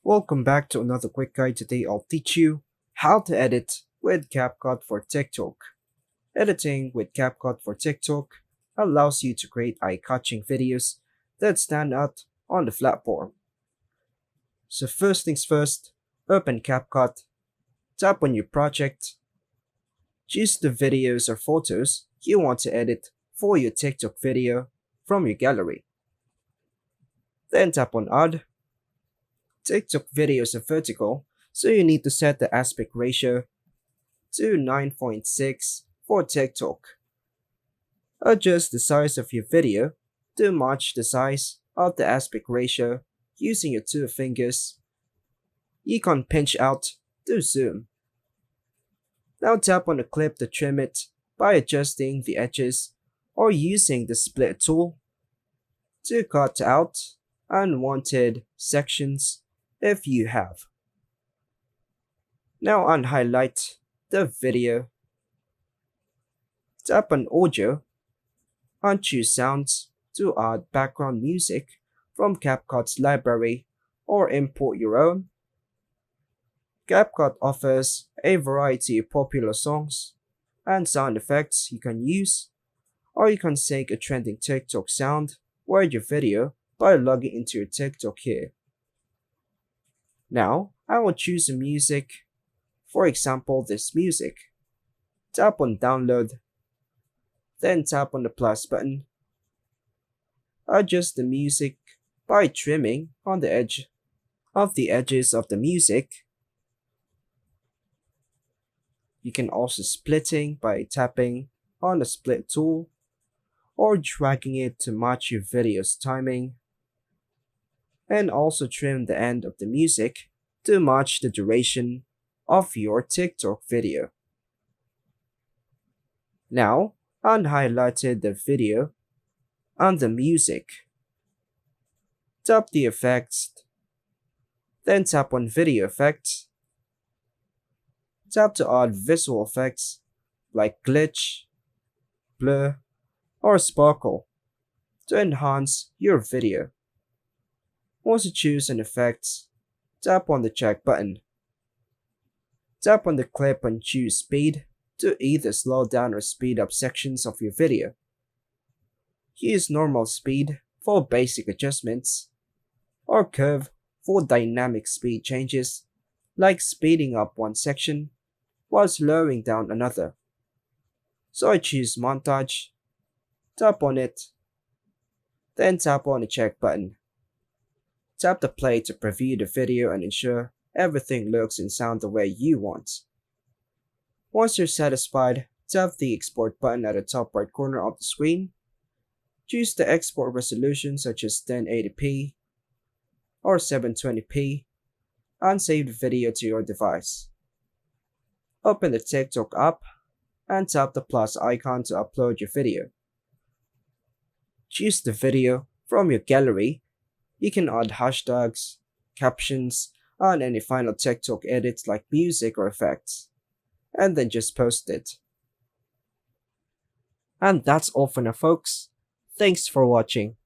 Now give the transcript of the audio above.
Welcome back to another quick guide. Today I'll teach you how to edit with CapCut for TikTok. Editing with CapCut for TikTok allows you to create eye-catching videos that stand out on the platform. So first things first, open CapCut, tap on your project, choose the videos or photos you want to edit for your TikTok video from your gallery. Then tap on Add. TikTok videos are vertical, so you need to set the aspect ratio to 9.6 for TikTok. Adjust the size of your video to match the size of the aspect ratio using your two fingers. You can pinch out to zoom. Now tap on the clip to trim it by adjusting the edges or using the split tool to cut out unwanted sections if you have. Now unhighlight the video. Tap on audio and choose sounds to add background music from CapCut's library or import your own. CapCut offers a variety of popular songs and sound effects you can use, or you can sync a trending TikTok sound with your video by logging into your TikTok here. Now, I will choose a music, for example this music. Tap on download, then tap on the plus button. Adjust the music by trimming on the edges of the music. You can also splitting by tapping on the split tool or dragging it to match your video's timing, and also trim the end of the music to match the duration of your TikTok video. Now, unhighlighted the video and the music. Tap the effects, then tap on video effects. Tap to add visual effects like glitch, blur, or sparkle to enhance your video. Once you choose an effect, tap on the check button. Tap on the clip and choose speed to either slow down or speed up sections of your video. Use normal speed for basic adjustments, or curve for dynamic speed changes, like speeding up one section while slowing down another. So I choose montage, tap on it, then tap on the check button. Tap the play to preview the video and ensure everything looks and sounds the way you want. Once you're satisfied, tap the export button at the top right corner of the screen. Choose the export resolution such as 1080p or 720p and save the video to your device. Open the TikTok app and tap the plus icon to upload your video. Choose the video from your gallery. You can add hashtags, captions, and any final TikTok edits like music or effects, and then just post it. And that's all for now, folks. Thanks for watching.